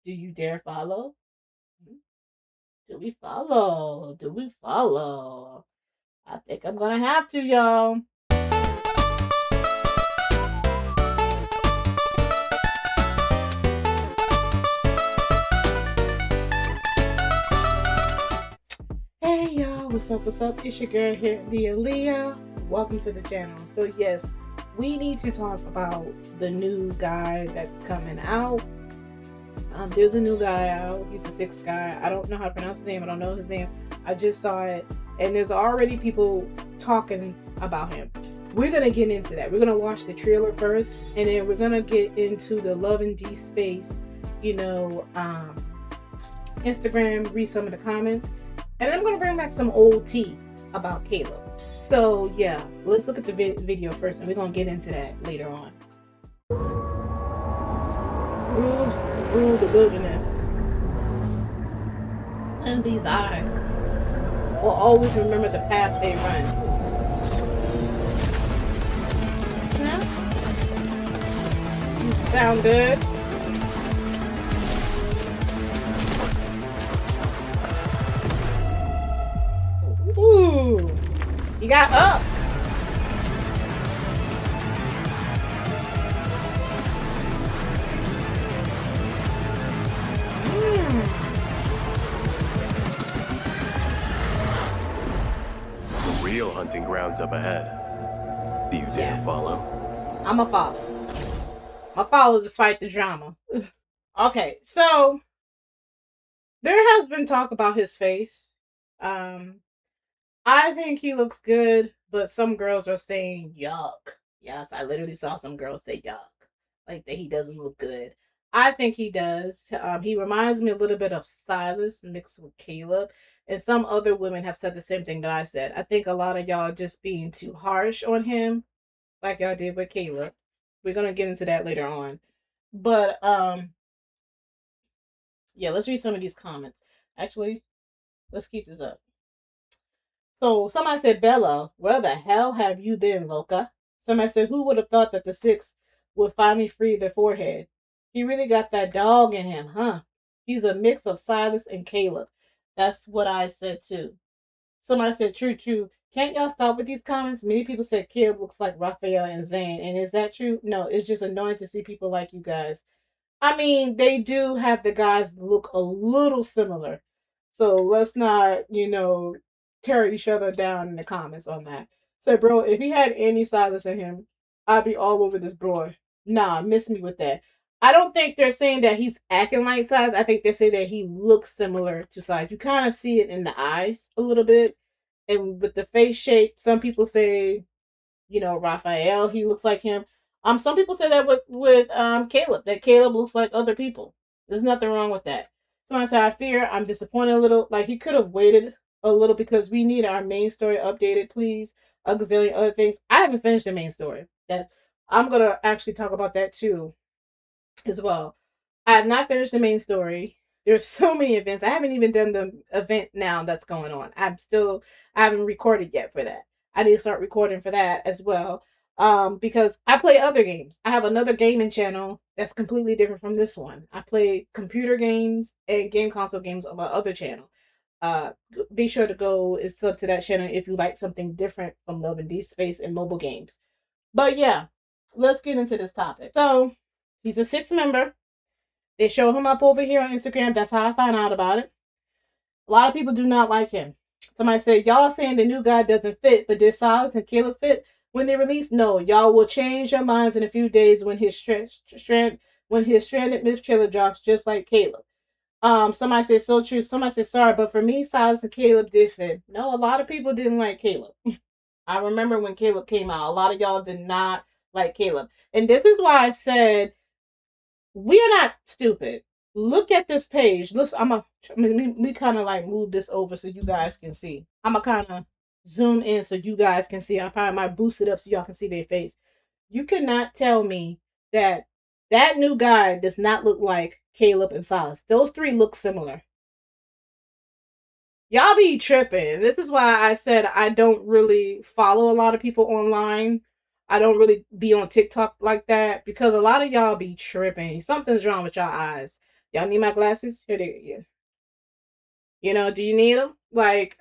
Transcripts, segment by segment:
Do you dare follow? Do we follow? Do we follow? I think I'm gonna have to, y'all. Hey y'all, what's up? What's up? It's your girl here, Leah. Welcome to the channel. So yes, we need to talk about the new guy that's coming out. There's a new guy out. He's a sixth guy. I don't know how to pronounce his name. I don't know his name. I just saw it, and there's already people talking about him. We're gonna get into that. We're gonna watch the trailer first, and then we're gonna get into the Love and Deepspace, Instagram. Read some of the comments, and I'm gonna bring back some old tea about Caleb. So yeah, let's look at the video first, and we're gonna get into that later on. Rules rule the wilderness, and these eyes will always remember the path they run. Snap. You sound good. Ooh, you got up. Real hunting grounds up ahead. Do you dare follow? I'm a follow. My follow despite the drama. Okay, so there has been talk about his face. I think he looks good, but some girls are saying yuck. Yes, I literally saw some girls say yuck, like that he doesn't look good. I think he does. He reminds me a little bit of Sylus mixed with Caleb, and some other women have said the same thing that I said. I think a lot of y'all are just being too harsh on him, like y'all did with Caleb. We're gonna get into that later on, but yeah, let's read some of these comments. Actually, let's keep this up. So somebody said, Bella, where the hell have you been, Loca? Somebody said, who would have thought that the six would finally free their forehead? He really got that dog in him, huh? He's a mix of Silas and Caleb. That's what I said too. Somebody said, true, true. Can't y'all stop with these comments? Many people said Caleb looks like Raphael and Zane. And is that true? No, it's just annoying to see people like you guys. I mean, they do have the guys look a little similar. So let's not, tear each other down in the comments on that. So, bro, if he had any Silas in him, I'd be all over this boy. Nah, miss me with that. I don't think they're saying that he's acting like Silas. I think they say that he looks similar to Silas. You kind of see it in the eyes a little bit. And with the face shape, some people say, Raphael, he looks like him. Some people say that with Caleb, that Caleb looks like other people. There's nothing wrong with that. So I say I fear I'm disappointed a little. Like he could have waited a little because we need our main story updated, please. A gazillion other things. I haven't finished the main story. That I'm gonna actually talk about that too, as well. I have not finished the main story. There's so many events. I haven't even done the event now that's going on. I haven't recorded yet for that. I need to start recording for that as well. Because I play other games. I have another gaming channel that's completely different from this one. I play computer games and game console games on my other channel. Be sure to go and sub to that channel if you like something different from Love and Deepspace and mobile games. But yeah, let's get into this topic. So he's a sixth member. They show him up over here on Instagram. That's how I found out about it. A lot of people do not like him. Somebody said, y'all saying the new guy doesn't fit, but did Silas and Caleb fit when they released? No, y'all will change your minds in a few days when his stranded myth trailer drops, just like Caleb. Somebody said so true. Somebody said sorry, but for me, Silas and Caleb did fit. No, a lot of people didn't like Caleb. I remember when Caleb came out, a lot of y'all did not like Caleb, and this is why I said we are not stupid. Look at this page. Listen, we kind of like move this over so you guys can see. I'm gonna kind of zoom in so you guys can see. I probably might boost it up so y'all can see their face. You cannot tell me that new guy does not look like Caleb and Silas. Those three look similar. Y'all be tripping. This is why I said I don't really follow a lot of people online. I don't really be on TikTok like that because a lot of y'all be tripping. Something's wrong with y'all eyes. Y'all need my glasses? Here they are. You know, do you need them? Like,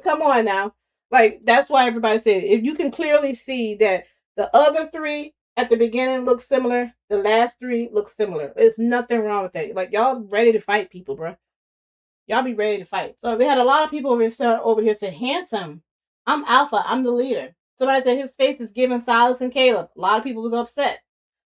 come on now. Like, that's why everybody said if you can clearly see that the other three at the beginning look similar, the last three look similar. There's nothing wrong with that. Like, y'all ready to fight people, bro. Y'all be ready to fight. So we had a lot of people over here say, handsome. I'm alpha. I'm the leader. Somebody said his face is giving Sylus and Caleb. A lot of people was upset.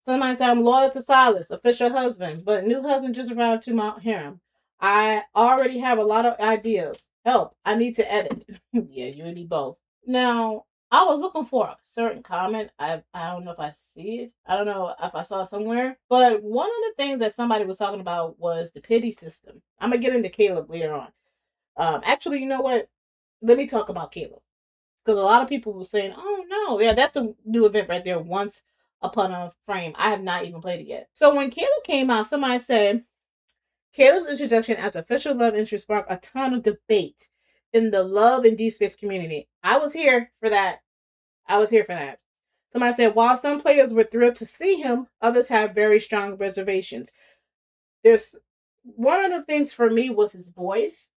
Somebody said I'm loyal to Sylus, official husband, but new husband just arrived to Mount Harem. I already have a lot of ideas. Help. I need to edit. Yeah, you and me both. Now, I was looking for a certain comment. I don't know if I see it. I don't know if I saw it somewhere. But one of the things that somebody was talking about was the pity system. I'm gonna get into Caleb later on. Actually, you know what? Let me talk about Caleb because a lot of people were saying, "Oh no, yeah, that's a new event right there." Once upon a frame. I have not even played it yet. So when Caleb came out, somebody said Caleb's introduction as official love interest sparked a ton of debate in the Love and Deepspace community. I was here for that. I was here for that. Somebody said, while some players were thrilled to see him, others have very strong reservations. There's one of the things for me was his voice.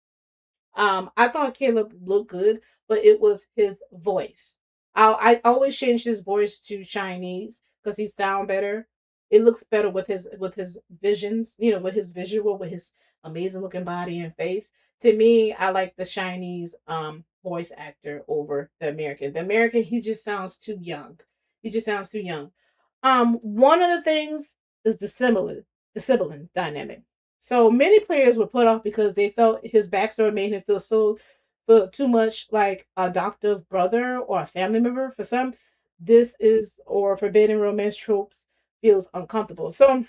I thought Caleb looked good, but it was his voice. I always change his voice to Chinese because he sound better. It looks better with his visions, you know, with his visual, with his amazing looking body and face. To me, I like the Chinese voice actor over the American. The American, he just sounds too young. He just sounds too young. One of the things is the sibling dynamic. So many players were put off because they felt his backstory made him feel too much like a adoptive brother or a family member. For some, this is or forbidden romance tropes feels uncomfortable. So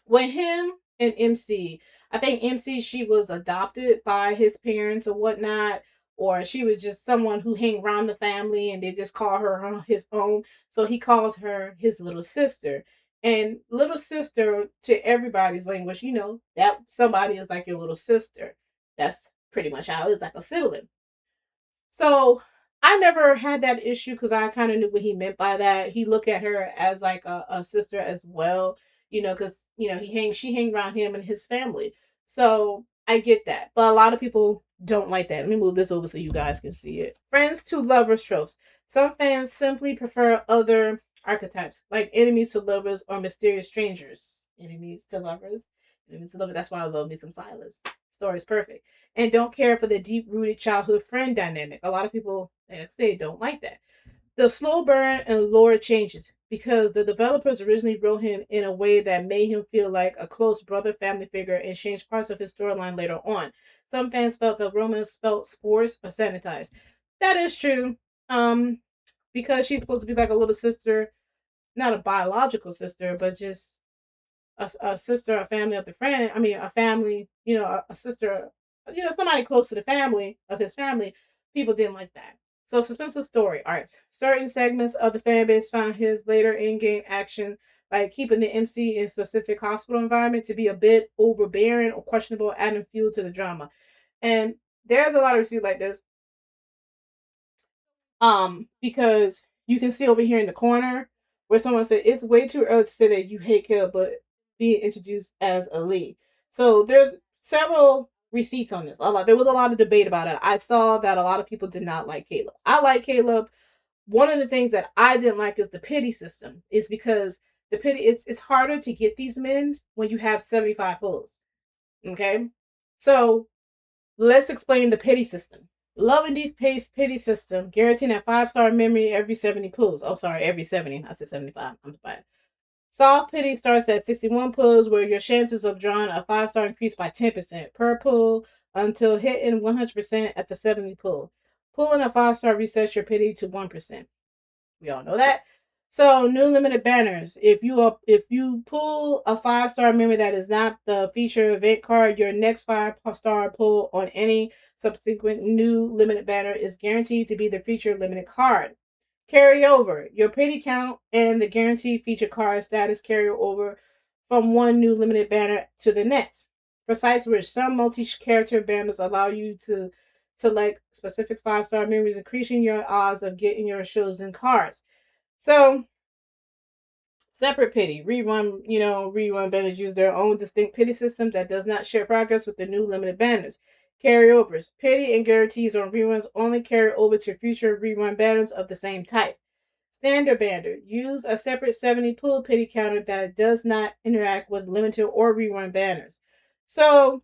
when him and MC, I think MC she was adopted by his parents or whatnot, or she was just someone who hang around the family and they just call her his own. So he calls her his little sister. And little sister to everybody's language, you know, that somebody is like your little sister. That's pretty much how it is, like a sibling. So I never had that issue because I kind of knew what he meant by that. He looked at her as like a sister as well, you know, because you know she hang around him and his family. So I get that, but a lot of people don't like that. Let me move this over so you guys can see it. Friends to lovers tropes. Some fans simply prefer other archetypes like enemies to lovers or mysterious strangers. Enemies to lovers. Enemies to lovers. That's why I love me some Sylus. Story's perfect and don't care for the deep rooted childhood friend dynamic. A lot of people, like I say, don't like that. The slow burn and lore changes because the developers originally wrote him in a way that made him feel like a close brother family figure and changed parts of his storyline later on. Some fans felt the romance felt forced or sanitized. That is true. Um, because she's supposed to be like a little sister, not a biological sister, but just a sister, a family of the friend. I mean, a family, you know, a sister, you know, somebody close to the family of his family. People didn't like that. So, suspensive story arcs. Certain segments of the fan base found his later in-game action, like keeping the MC in specific hospital environment, to be a bit overbearing or questionable, adding fuel to the drama. And there's a lot of receipts like this. Because you can see over here in the corner where someone said it's way too early to say that you hate Caleb, but being introduced as a lead. So there's several receipts on this. There was a lot of debate about it. I saw that a lot of people did not like Caleb. I like Caleb. One of the things that I didn't like is the pity system. Is because the pity it's harder to get these men when you have 75 pulls. Okay, so let's explain the pity system. Love and Deepspace pity system, guaranteeing a 5-star memory every 70 pulls. Oh, sorry, every 70. I said 75. I'm bad. Soft pity starts at 61 pulls, where your chances of drawing a 5-star increase by 10% per pull until hitting 100% at the 70 pull. Pulling a 5-star resets your pity to 1%. We all know that. So new limited banners. If you pull a 5-star member that is not the feature event card, your next 5-star pull on any subsequent new limited banner is guaranteed to be the feature limited card. Carry over. Your pity count and the guaranteed feature card status carry over from one new limited banner to the next. Precise which some multi-character banners allow you to select specific 5-star members, increasing your odds of getting your chosen cards. So Separate pity. Rerun banners use their own distinct pity system that does not share progress with the new limited banners. Carryovers. Pity and guarantees on reruns only carry over to future rerun banners of the same type. Standard banner. Use a separate 70 pool pity counter that does not interact with limited or rerun banners. So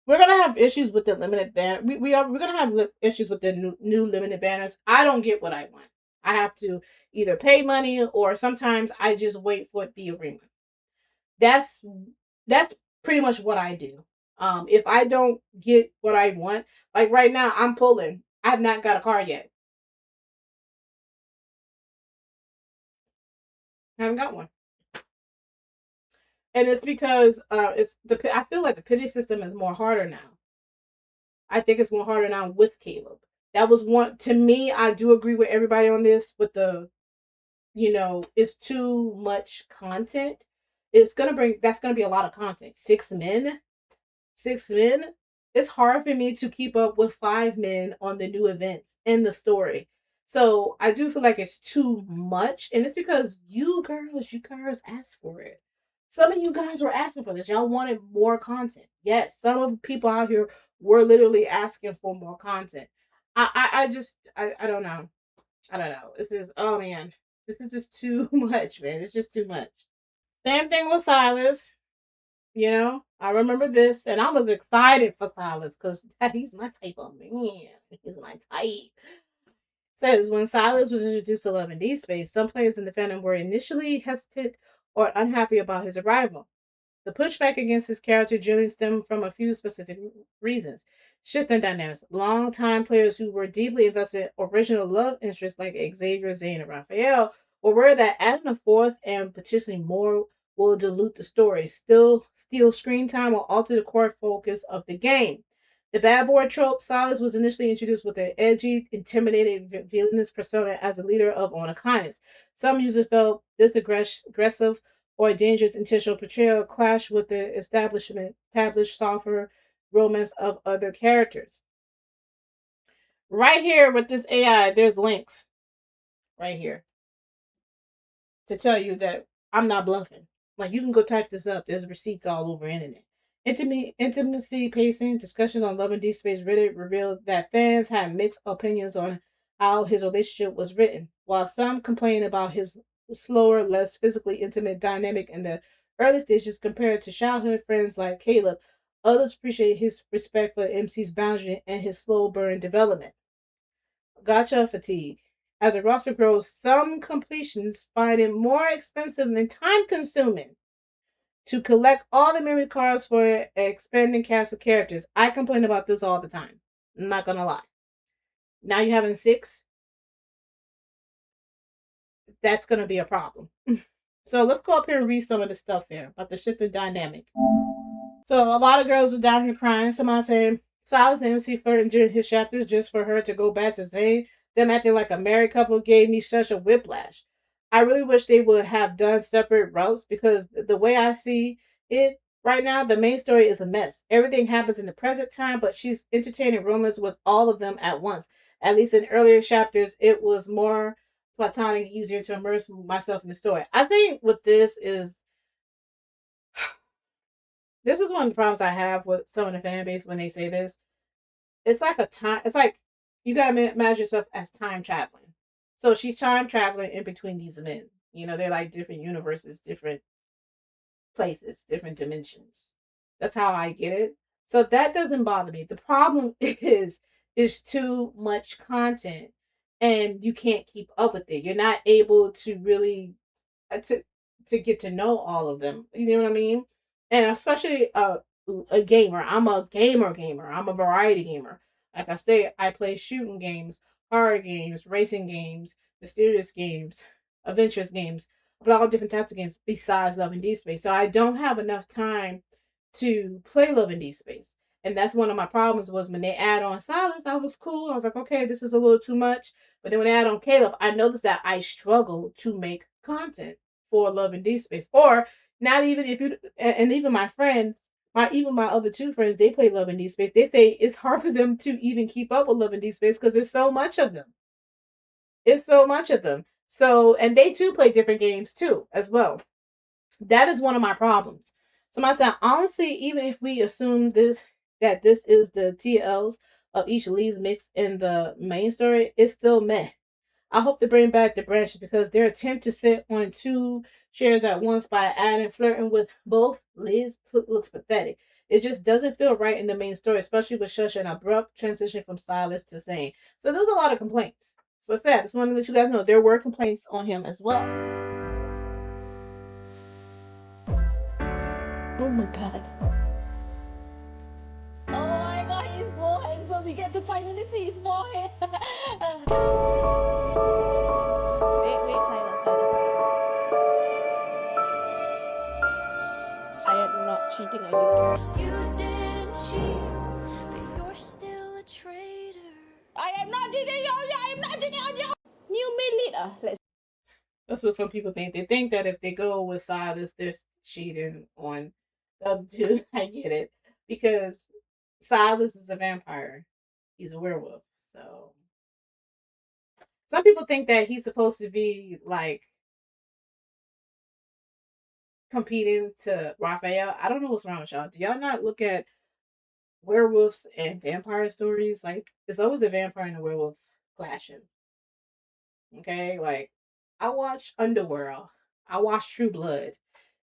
we're gonna have issues with the limited banner. We're gonna have issues with the new limited banners. I don't get what I want. I have to either pay money or sometimes I just wait for it to be a ring. That's pretty much what I do. If I don't get what I want, like right now, I'm pulling. I've not got a car yet. I haven't got one, and it's because I feel like the pity system is more harder now. I think it's more harder now with Caleb. That was one to me. I do agree with everybody on this. With the, it's too much content. That's gonna be a lot of content. 6 men, 6 men. It's hard for me to keep up with 5 men on the new events in the story. So I do feel like it's too much, and it's because you girls asked for it. Some of you guys were asking for this. Y'all wanted more content. Yes, some of the people out here were literally asking for more content. I don't know. I don't know. This is, oh man, this is just too much, man. It's just too much. Same thing with Sylus. I remember this, and I was excited for Sylus because he's my type of man. He's my type. Says when Sylus was introduced to Love and Deepspace, some players in the fandom were initially hesitant or unhappy about his arrival. The pushback against his character generally stemmed from a few specific reasons. Shifting dynamics. Longtime players who were deeply invested in original love interests like Xavier, Zane, and Raphael were aware that adding a fourth and potentially more will dilute the story, still steal screen time, or alter the core focus of the game. The bad boy trope, Sylus was initially introduced with an edgy, intimidating villainous persona as a leader of On Kindness. Some users felt this aggressive or a dangerous intentional portrayal clash with the established softer romance of other characters. Right here with this AI, there's links right here to tell you that I'm not bluffing. Like, you can go type this up. There's receipts all over the internet. Intimacy pacing discussions on Love and Deepspace Reddit revealed that fans had mixed opinions on how his relationship was written. While some complain about his slower, less physically intimate dynamic in the early stages compared to childhood friends like Caleb, others appreciate his respect for MC's boundary and his slow burn development. Gotcha fatigue. As a roster grows, some completions find it more expensive and time consuming to collect all the memory cards for an expanding cast of characters. I complain about this all the time. I'm not gonna lie. Now you're having 6. That's gonna be a problem. So let's go up here and read some of the stuff here about the shifting dynamic. So a lot of girls are down here crying. Somebody saying Sylus and MC flirting during his chapters just for her to go back to Zayn. Them acting like a married couple gave me such a whiplash. I really wish they would have done separate routes because the way I see it right now, the main story is a mess. Everything happens in the present time, but she's entertaining romance with all of them at once. At least in earlier chapters, it was more platonic, easier to immerse myself in the story. I think with this is one of the problems I have with some of the fan base when they say this. It's like it's like you gotta imagine yourself as time traveling. So she's time traveling in between these men. They're like different universes, different places, different dimensions. That's how I get it. So that doesn't bother me. The problem is too much content and you can't keep up with it. You're not able to really to get to know all of them. You know what I mean? And especially a gamer. I'm a gamer. I'm a variety gamer. Like I say, I play shooting games, horror games, racing games, mysterious games, adventures games, but all different types of games besides Love and Deepspace. So I don't have enough time to play Love and Deepspace. And that's one of my problems was when they add on Sylus, I was cool. I was like, okay, this is a little too much. But then when they add on Caleb, I noticed that I struggle to make content for Love and Deepspace. Or not even if you, and even my friends, my other 2 friends, they play Love and Deepspace. They say it's hard for them to even keep up with Love and Deepspace because there's so much of them. It's so much of them. So, and they too play different games too, as well. That is one of my problems. Somebody said, honestly, even if we assume that this is the TLs of each lead's mix in the main story, it's still meh. I hope to bring back the branches because their attempt to sit on two chairs at once by adding flirting with both leads looks pathetic. It just doesn't feel right in the main story, especially with such an abrupt transition from Sylus to Zane. So there's a lot of complaints. So it's sad. Just wanted to let you guys know there were complaints on him as well. Oh my god. Oh my god, he's so handsome. We get to finally see his boy. Wait, silence. I am not cheating on you. You didn't cheat, but you're still a traitor. I am not cheating on you. I am not cheating on you. New main lead. Let's. That's what some people think. They think that if they go with Silas, they're cheating on the other two. I get it. Because Silas is a vampire. He's a werewolf. So some people think that he's supposed to be like competing to Raphael. I don't know what's wrong with y'all. Do y'all not look at werewolves and vampire stories? Like, it's always a vampire and a werewolf clashing. Okay? Like, I watch Underworld. I watch True Blood.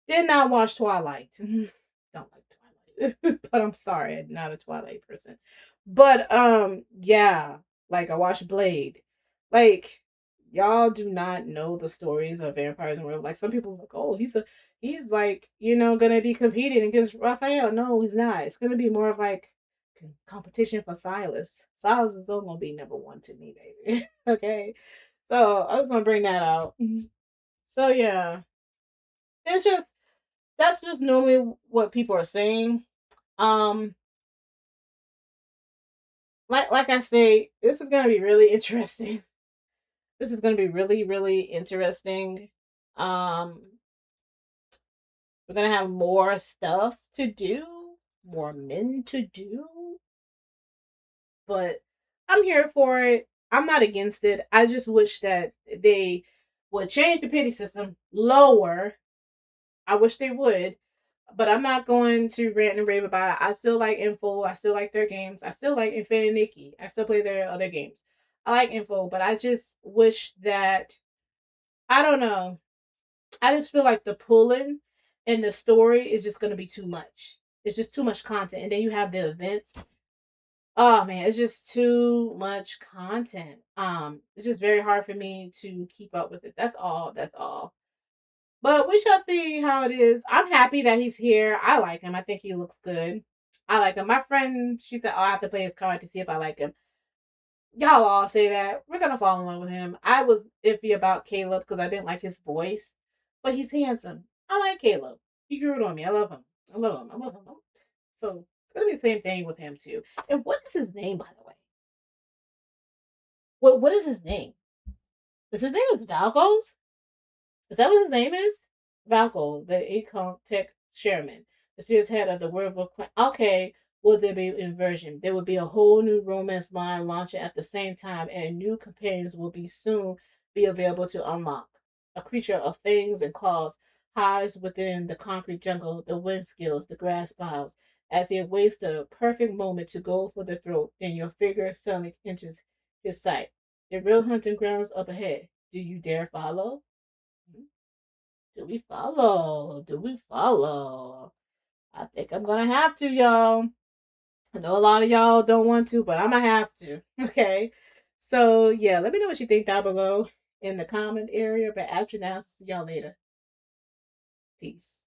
Did not watch Twilight. Don't like Twilight. But I'm sorry, I'm not a Twilight person. But yeah, like I watched Blade. Like, y'all do not know the stories of vampires and werewolves. Like, some people are like, oh, he's like, gonna be competing against Raphael. No, he's not. It's gonna be more of like competition for Silas. Silas is still gonna be number one to me, baby. Okay. So I was gonna bring that out. So yeah. It's just that's just normally what people are saying. Um like I say, this is gonna be really interesting. This is gonna be really, really interesting. Um we're gonna have more stuff to do, more men to do. But I'm here for it. I'm not against it. I just wish that they would change the pity system lower. I wish they would. But I'm not going to rant and rave about it. I still like Info. I still like their games. I still like Infinity Nikki. I still play their other games. I like Info, but I just wish that I don't know. I just feel like the pulling in the story is just gonna be too much. It's just too much content. And then you have the events. Oh man, it's just too much content. It's just very hard for me to keep up with it. That's all. That's all. But we shall see how it is. I'm happy that he's here. I like him. I think he looks good. I like him. My friend, she said, oh, I have to play his card to see if I like him. Y'all all say that. We're going to fall in love with him. I was iffy about Caleb because I didn't like his voice. But he's handsome. I like Caleb. He grew it on me. I love him. I love him. I love him. So it's going to be the same thing with him, too. And what is his name, by the way? What is his name? Is his name Valko's? Is that what his name is? Valko, the EonCore Tech Chairman, the serious head of the werewolf clan. Okay, will there be inversion? There will be a whole new romance line launching at the same time, and new companions will be soon be available to unlock. A creature of fangs and claws hides within the concrete jungle, the wind skills, the grass piles. As he awaits the perfect moment to go for the throat, then your figure suddenly enters his sight. The real hunting grounds up ahead. Do you dare follow? Do we follow? Do we follow? I think I'm gonna have to, y'all. I know a lot of y'all don't want to, but I'm gonna have to. Okay. So yeah, let me know what you think down below in the comment area. But after now, see y'all later. Peace.